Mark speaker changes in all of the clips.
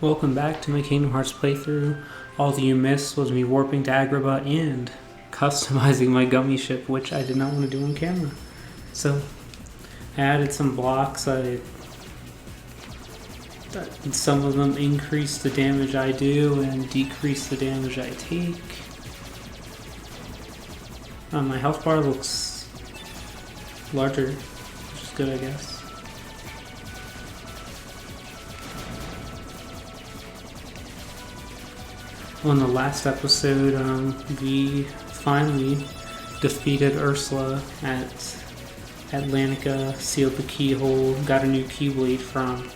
Speaker 1: Welcome back to my Kingdom Hearts playthrough. All that you missed was me warping to Agrabah and customizing my gummy ship, which I did not want to do on camera. So, I added some blocks. Some of them increase the damage I do and decrease the damage I take. My health bar looks larger, which is good, I guess. On the last episode, we finally defeated Ursula at Atlantica, sealed the keyhole, got a new keyblade from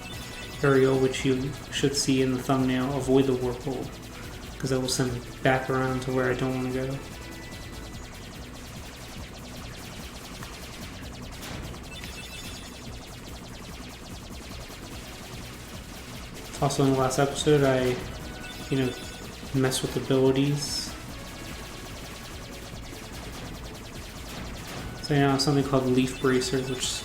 Speaker 1: Ariel, which you should see in the thumbnail. Avoid the warp hole, because I will send me back around to where I don't want to go. Also in the last episode, I, mess with abilities. So now I have something called Leaf Bracer, which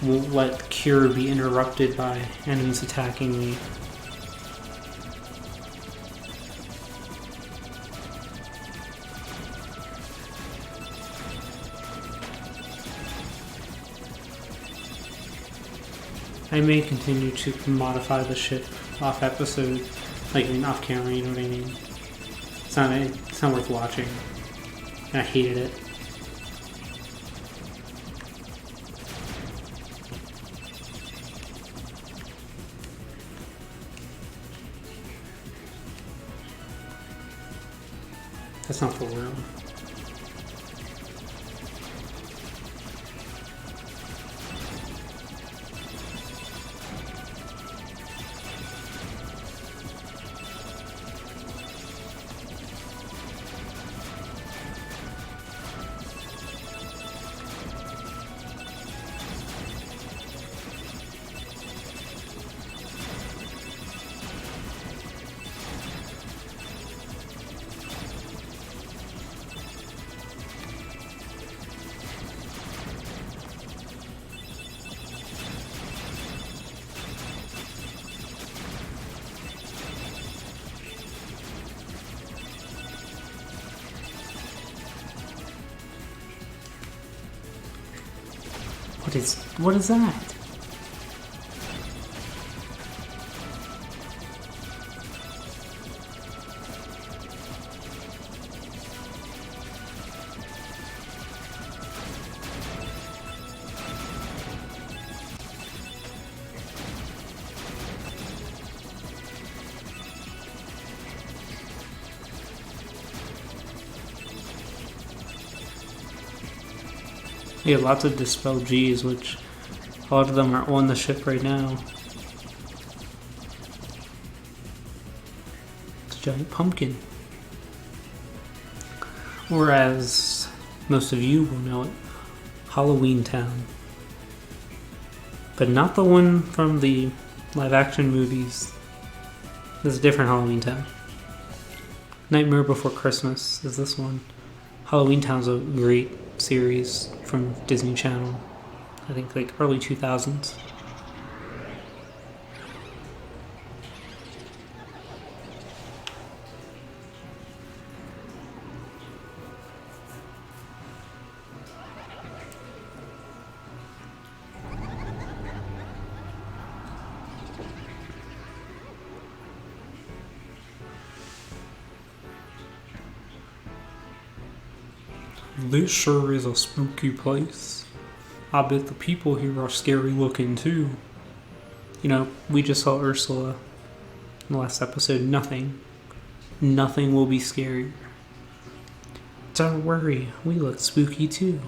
Speaker 1: won't let Cure be interrupted by enemies attacking me. I may continue to modify the ship off episode, off camera, you know what I mean? It's not worth watching. I hated it. That's not the room. What is that? Yeah, lots of Dispel Gs, which a lot of them are on the ship right now. It's a giant pumpkin. Or as most of you will know it, Halloween Town. But not the one from the live action movies. This is a different Halloween Town. Nightmare Before Christmas is this one. Halloween Town's a great series from Disney Channel. I think early 2000s. This sure is a spooky place. I bet the people here are scary looking too. We just saw Ursula in the last episode. Nothing will be scary. Don't worry, we look spooky too.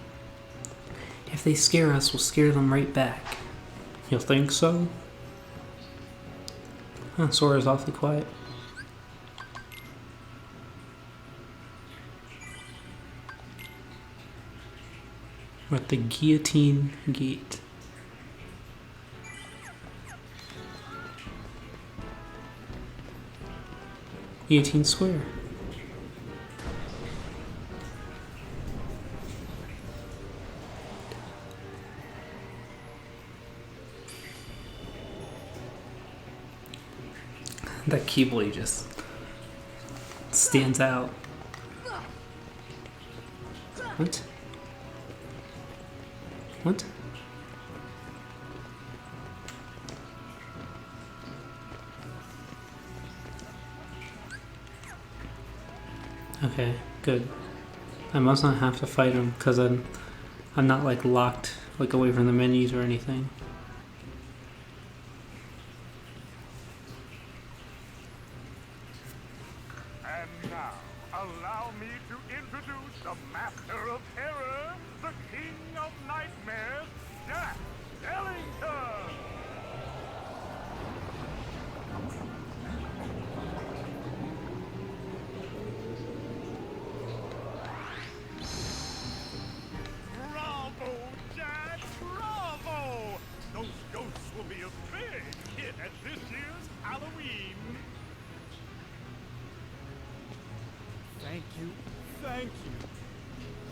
Speaker 1: If they scare us, we'll scare them right back. You think so? Sora's awfully quiet. We're at the Guillotine Gate. Guillotine Square. That Keyblade just stands out. What? What? Okay, good. I must not have to fight him because I'm not like locked like away from the menus or anything.
Speaker 2: And now, allow me to introduce the Master of Terror, the King of Nightmares, Jack Ellington! Bravo, Jack! Bravo! Those ghosts will be a big hit at this year's Halloween!
Speaker 3: Thank you.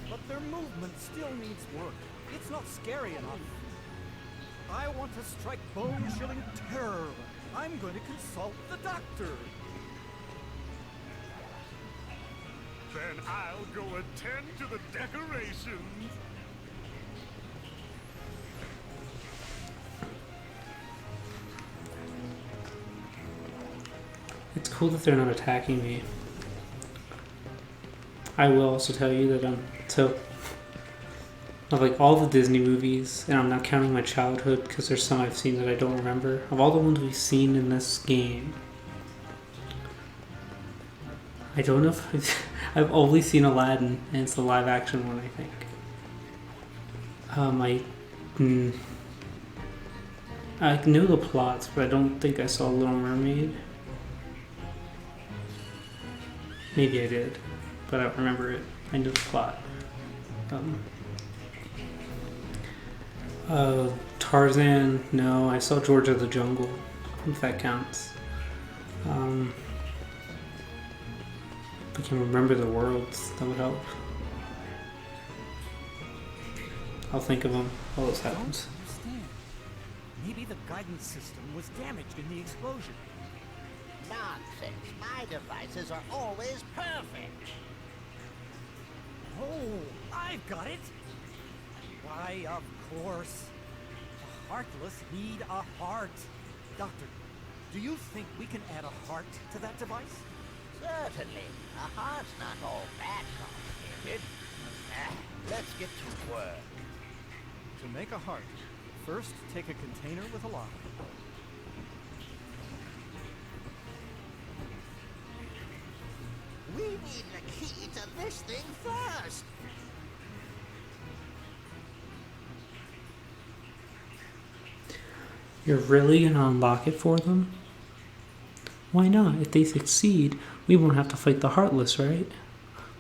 Speaker 3: But their movement still needs work. It's not scary enough. I want to strike bone-chilling terror. I'm going to consult the doctor.
Speaker 2: Then I'll go attend to the decorations.
Speaker 1: It's cool that they're not attacking me. I will also tell you that so of like all the Disney movies, and I'm not counting my childhood because there's some I've seen that I don't remember. Of all the ones we've seen in this game, I don't know if I've only seen Aladdin, and it's the live action one, I think. I knew the plots, but I don't think I saw Little Mermaid. Maybe I did, but I don't remember it. I knew the plot. Tarzan, no. I saw George of the Jungle, if that counts. If I can remember the worlds, that would help. I'll think of them while this happens.
Speaker 3: Don't understand. Maybe the guidance system was damaged in the explosion.
Speaker 4: Nonsense. My devices are always perfect.
Speaker 3: Oh, I've got it. Why, of course. The heartless need a heart. Doctor, do you think we can add a heart to that device?
Speaker 4: Certainly. A heart's not all that complicated. Let's get to work.
Speaker 3: To make a heart, first take a container with a lock.
Speaker 4: We need the key to this thing first.
Speaker 1: You're really gonna unlock it for them? Why not? If they succeed, we won't have to fight the Heartless, right?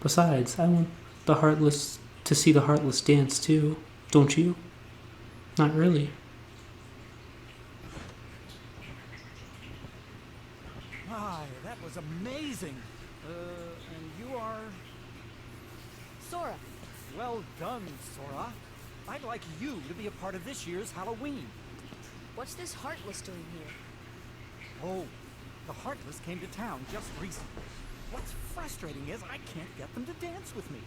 Speaker 1: Besides, I want the Heartless to see the Heartless dance too, don't you? Not really.
Speaker 3: My, that was amazing. And you are...
Speaker 5: Sora,
Speaker 3: Well done, Sora. I'd like you to be a part of this year's Halloween.
Speaker 5: what's this Heartless doing here?
Speaker 3: Oh, the Heartless came to town just recently. What's frustrating is I can't get them to dance with me.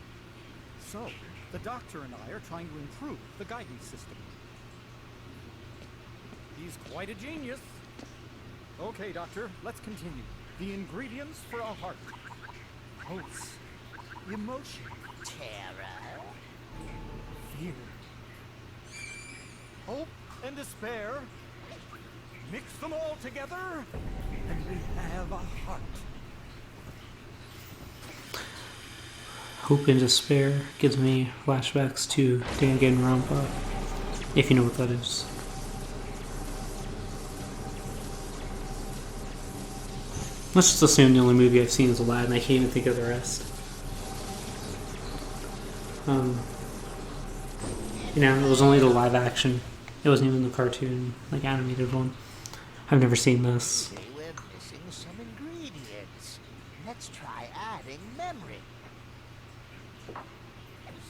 Speaker 3: So, the doctor and I are trying to improve the guidance system. He's quite a genius. Okay, Doctor, let's continue. The ingredients for a heart. Hopes, emotion,
Speaker 4: Terror.
Speaker 3: fear, hope, and despair. Mix them all together, and we have a heart.
Speaker 1: Hope and Despair gives me flashbacks to Danganronpa, if you know what that is. Let's just assume the only movie I've seen is Aladdin. I can't even think of the rest. It was only the live action. It wasn't even the cartoon, like animated one. I've never seen this.
Speaker 4: See, we're missing some ingredients. Let's try adding memory.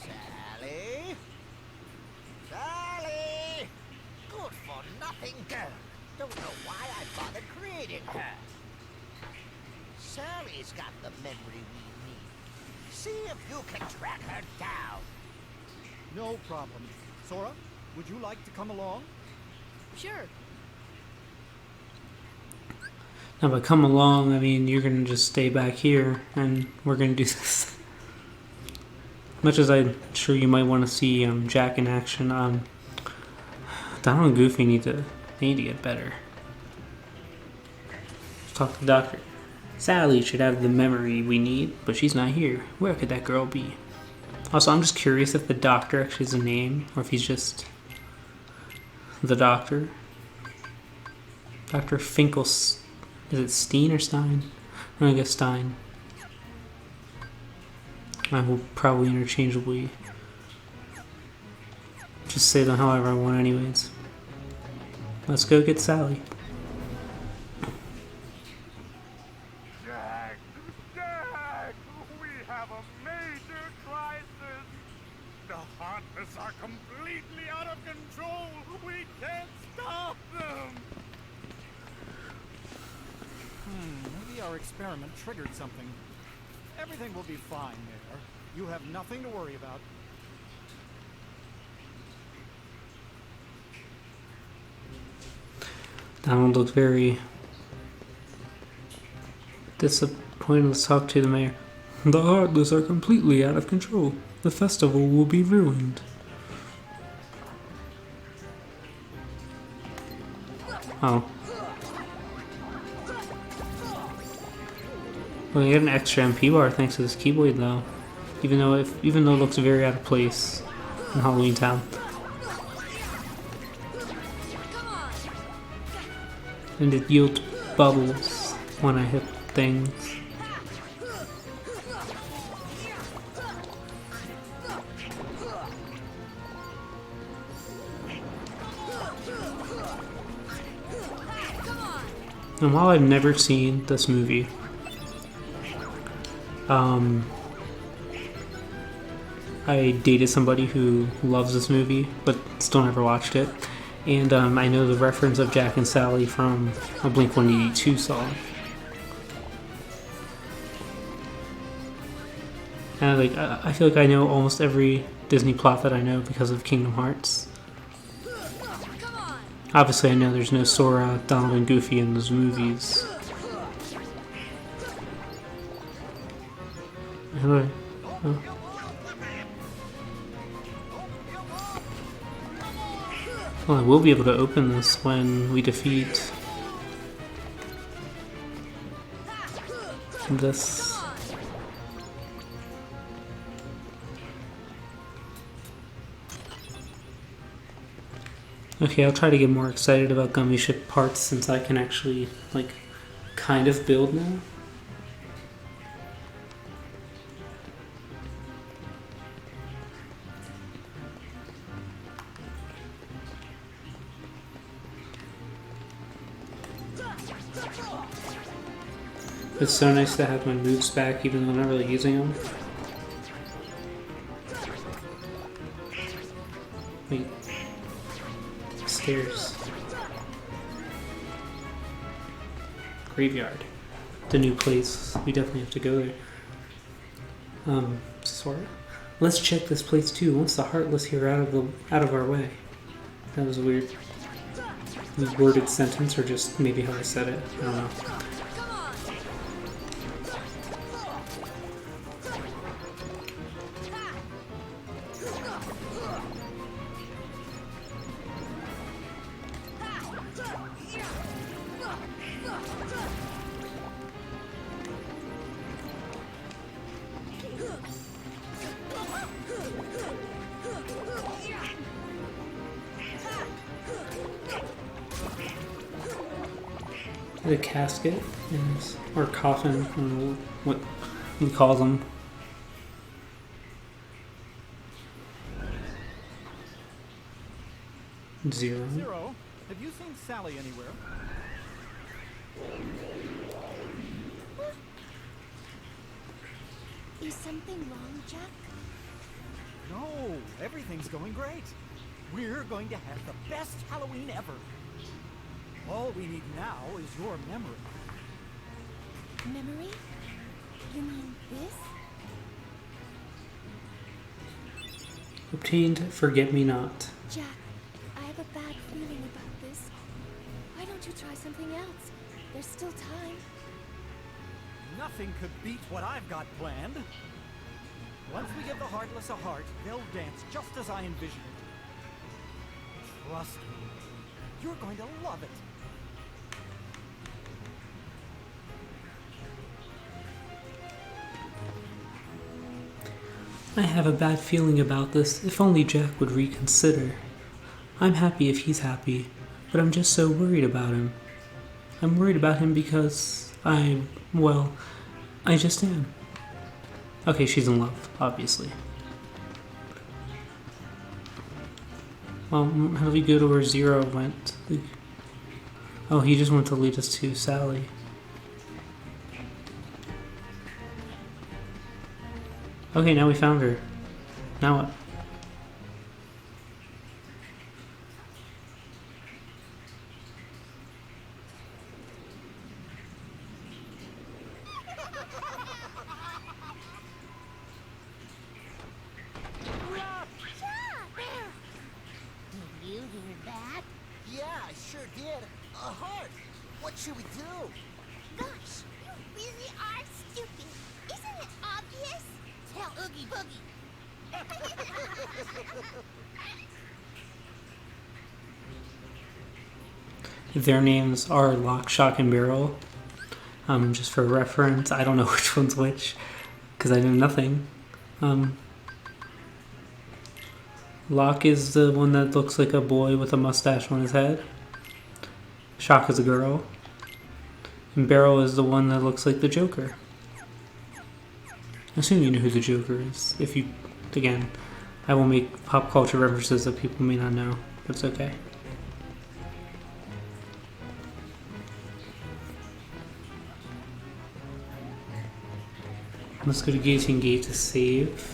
Speaker 4: Sally? Sally! Good for nothing girl. Don't know why I bothered creating her. Sally's got the memory we need. See if you can track her down.
Speaker 3: No problem. Sora, would you like to come along?
Speaker 5: Sure.
Speaker 1: Now, by come along, I mean you're gonna just stay back here, and we're gonna do this. Much as I'm sure you might want to see Jack in action, Donald and Goofy need to get better. Let's talk to the doctor. Sally should have the memory we need, but she's not here. Where could that girl be? Also, I'm just curious if the doctor actually has a name, or if he's just the doctor. Dr. Finkelstein. Is it Steen or Stein? I'm gonna guess Stein. I will probably interchangeably just say them however I want anyways. Let's go get Sally.
Speaker 2: Jack! Jack! We have a major crisis! The Heartless are completely out of control! We can't stop them!
Speaker 3: Maybe our experiment triggered something. Everything will be fine there. You have nothing to worry about.
Speaker 1: Donald looked very disappointed. Let's talk to the mayor. The Heartless are completely out of control. The festival will be ruined. Oh. Well, you get an extra MP bar thanks to this keyblade, though. Even though it looks very out of place in Halloween Town. And it yields bubbles when I hit things. And while I've never seen this movie, I dated somebody who loves this movie, but still never watched it. And I know the reference of Jack and Sally from a Blink-182 song. And I feel like I know almost every Disney plot that I know because of Kingdom Hearts. Obviously, I know there's no Sora, Donald, and Goofy in those movies. Anyway, oh. Well, I will be able to open this when we defeat this. Okay, I'll try to get more excited about Gummy Ship parts since I can actually, like, kind of build now. It's so nice to have my moves back even though I'm not really using them. Wait. Stairs. Graveyard. The new place. We definitely have to go there. Sora? Let's check this place too. Once the Heartless here out of our way. That was a weird worded sentence, or just maybe how I said it. I don't know. The casket is, or coffin, I don't know what we call them. Zero.
Speaker 3: Zero, have you seen Sally anywhere?
Speaker 6: Is something wrong, Jack?
Speaker 3: No, everything's going great. We're going to have the best Halloween ever. All we need now is your memory.
Speaker 6: Memory? You mean this?
Speaker 1: Obtained forget-me-not.
Speaker 6: Jack, I have a bad feeling about this. Why don't you try something else? There's still time.
Speaker 3: Nothing could beat what I've got planned. Once we give the Heartless a heart, they'll dance just as I envisioned it. Trust me, you're going to love it.
Speaker 1: I have a bad feeling about this. If only Jack would reconsider. I'm happy if he's happy, but I'm just so worried about him. I'm worried about him because I just am. Okay, she's in love, obviously. Well, how do we go to where Zero went? Oh, he just went to lead us to Sally. Okay, now we found her. Now what?
Speaker 6: Did you hear that?
Speaker 4: Yeah, I sure did. A heart. What should we do?
Speaker 6: Gosh, you really are stupid. Isn't it obvious? Tell Oogie Boogie.
Speaker 1: Their names are Lock, Shock, and Barrel. Just for reference, I don't know which one's which, because I know nothing. Lock is the one that looks like a boy with a mustache on his head. Shock is a girl. And Barrel is the one that looks like the Joker. I assume you know who the Joker is. If you, again, I will make pop culture references that people may not know, but it's okay. Let's go to Guillotine Gate to save.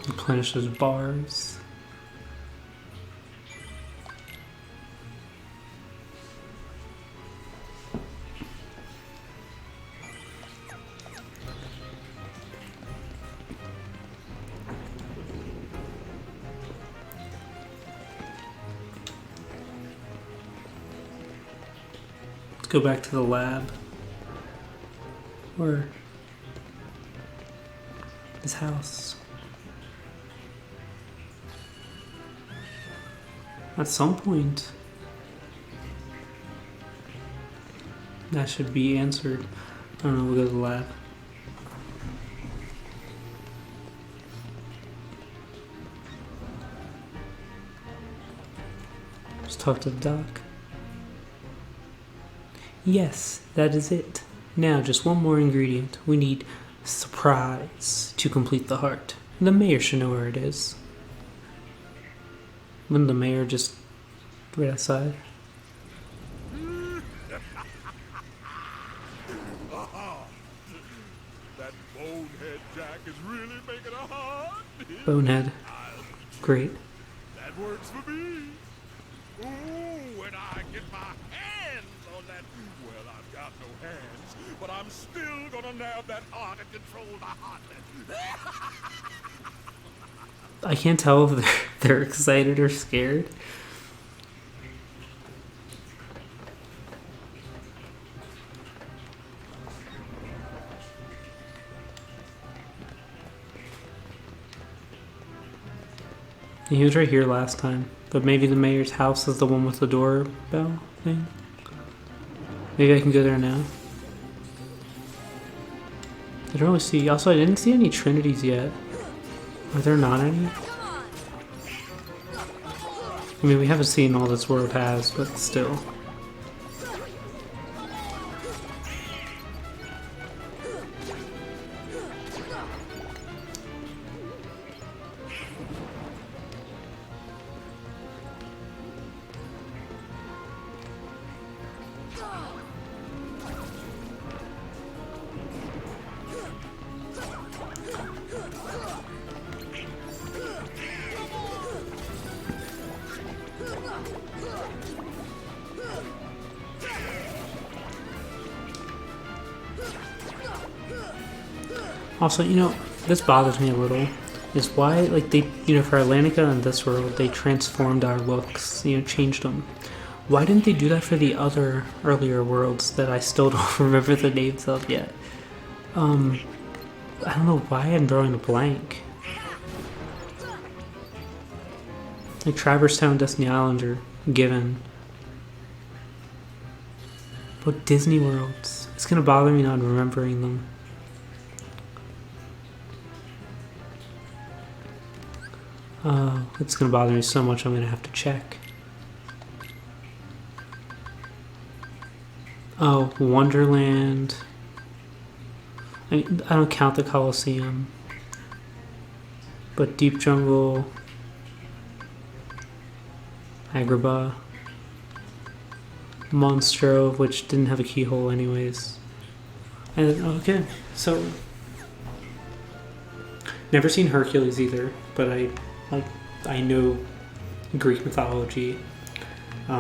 Speaker 1: Replenish those bars. Let's go back to the lab. Or his house. At some point, that should be answered. I don't know, we'll go to the lab. Just talk to the doc. Yes, that is it. Now, just one more ingredient. We need surprise to complete the heart. The mayor should know where it is. Wouldn't the mayor just right outside?
Speaker 2: That bonehead Jack is really making a heart.
Speaker 1: Bonehead. Great.
Speaker 2: That works for me. Ooh, when I get my hands on that. Well, I've got no hands, but I'm still gonna nab that heart and control the heartless.
Speaker 1: I can't tell if they're excited or scared. He was right here last time, but maybe the mayor's house is the one with the doorbell thing. Maybe I can go there now. I don't really see. Also, I didn't see any Trinities yet. Are there not any? I mean, we haven't seen all this world has, but still. Also, this bothers me a little. Is why, like, they, for Atlantica and this world, they transformed our looks, changed them. Why didn't they do that for the other earlier worlds that I still don't remember the names of yet? I don't know why I'm drawing a blank. Like Traverse Town, Destiny Island are given. But Disney worlds, it's gonna bother me not remembering them. It's gonna bother me so much I'm gonna have to check. Oh, Wonderland. I don't count the Coliseum. But Deep Jungle, Agrabah, Monstro, which didn't have a keyhole anyways. And okay, so never seen Hercules either, but I know Greek mythology. I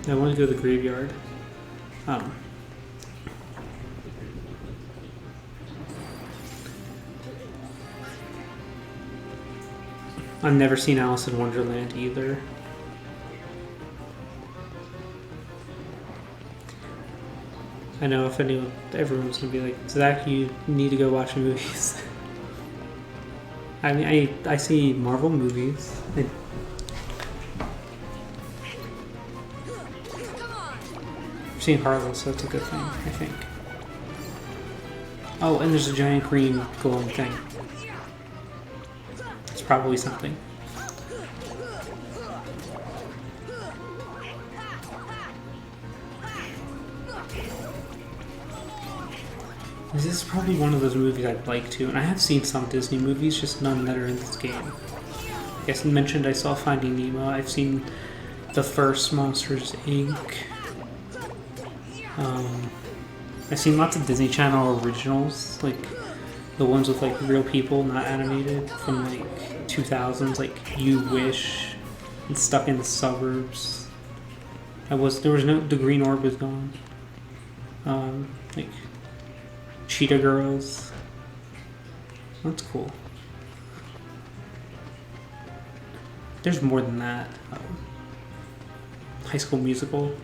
Speaker 1: want to go to the graveyard. I've never seen Alice in Wonderland either. I know if everyone's gonna be like, Zach, you need to go watch movies. I mean, I see Marvel movies. I've seen Heartless, so that's a good thing, I think. Oh, and there's a giant green glowing thing. It's probably something. This is probably one of those movies I'd like to, and I have seen some Disney movies, just none that are in this game. I guess I mentioned I saw Finding Nemo. I've seen the first Monsters, Inc. I've seen lots of Disney Channel originals, like the ones with like real people, not animated, from like 2000s, like You Wish and Stuck in the Suburbs. The Green Orb was gone. Like Cheetah Girls. That's cool. There's more than that. High School Musical.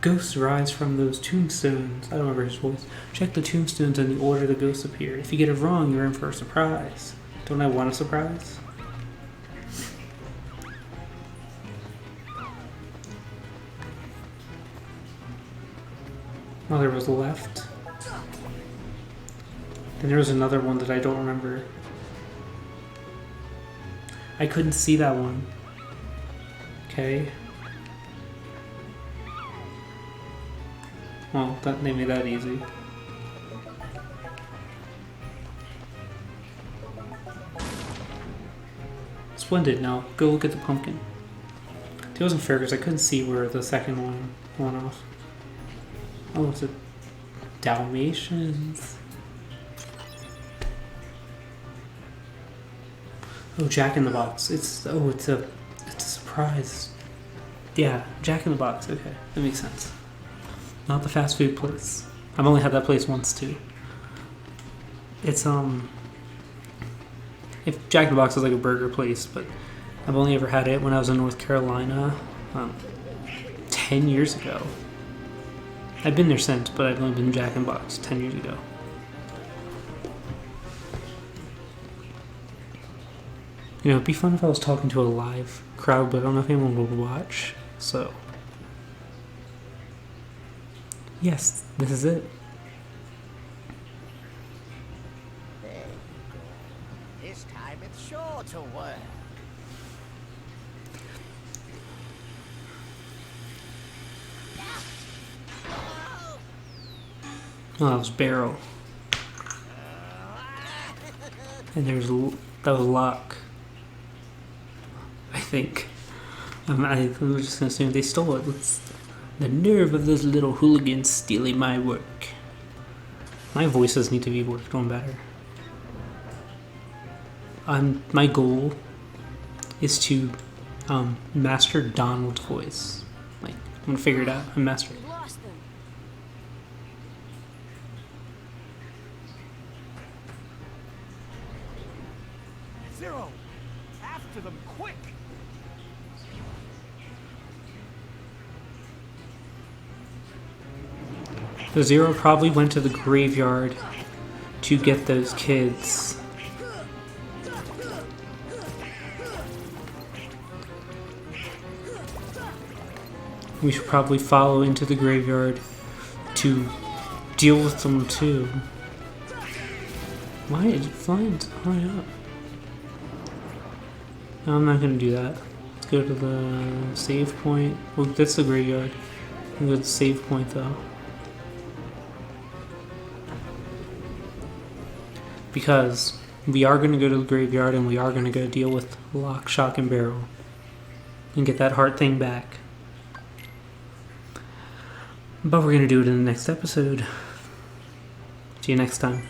Speaker 1: Ghosts rise from those tombstones. I don't remember his voice. Check the tombstones in the order the ghosts appear. If you get it wrong, you're in for a surprise. Don't I want a surprise? Mother was left. Then there was another one that I don't remember. I couldn't see that one. Okay. Well, that made me that easy. Splendid. Now go look at the pumpkin. It wasn't fair because I couldn't see where the second one went off. Oh, it's a Dalmatians. Oh, Jack in the Box. It's a surprise. Yeah, Jack in the Box. Okay, that makes sense. Not the fast food place. I've only had that place once too. It's if Jack in the Box is like a burger place, but I've only ever had it when I was in North Carolina, 10 years ago. I've been there since, but I've only been Jack in the Box 10 years ago. It'd be fun if I was talking to a live crowd, but I don't know if anyone would watch, so. Yes, this is it.
Speaker 4: Hey, this time it's sure to work.
Speaker 1: Oh, that was Barrow. And that was Locke. I think. I'm just gonna assume they stole it. The nerve of those little hooligans stealing my work. My voices need to be worked on better. My goal is to master Donald's voice. Like gonna figure it out. I mastered it.
Speaker 5: We lost them.
Speaker 3: Zero! After them, quick!
Speaker 1: The Zero probably went to the graveyard to get those kids. We should probably follow into the graveyard to deal with them too. Why is it flying so high up? No, I'm not gonna do that. Let's go to the save point. Oh, that's the graveyard. I'll go to the save point though. Because we are going to go to the graveyard and we are going to go deal with Lock, Shock, and Barrel and get that heart thing back. But we're going to do it in the next episode. See you next time.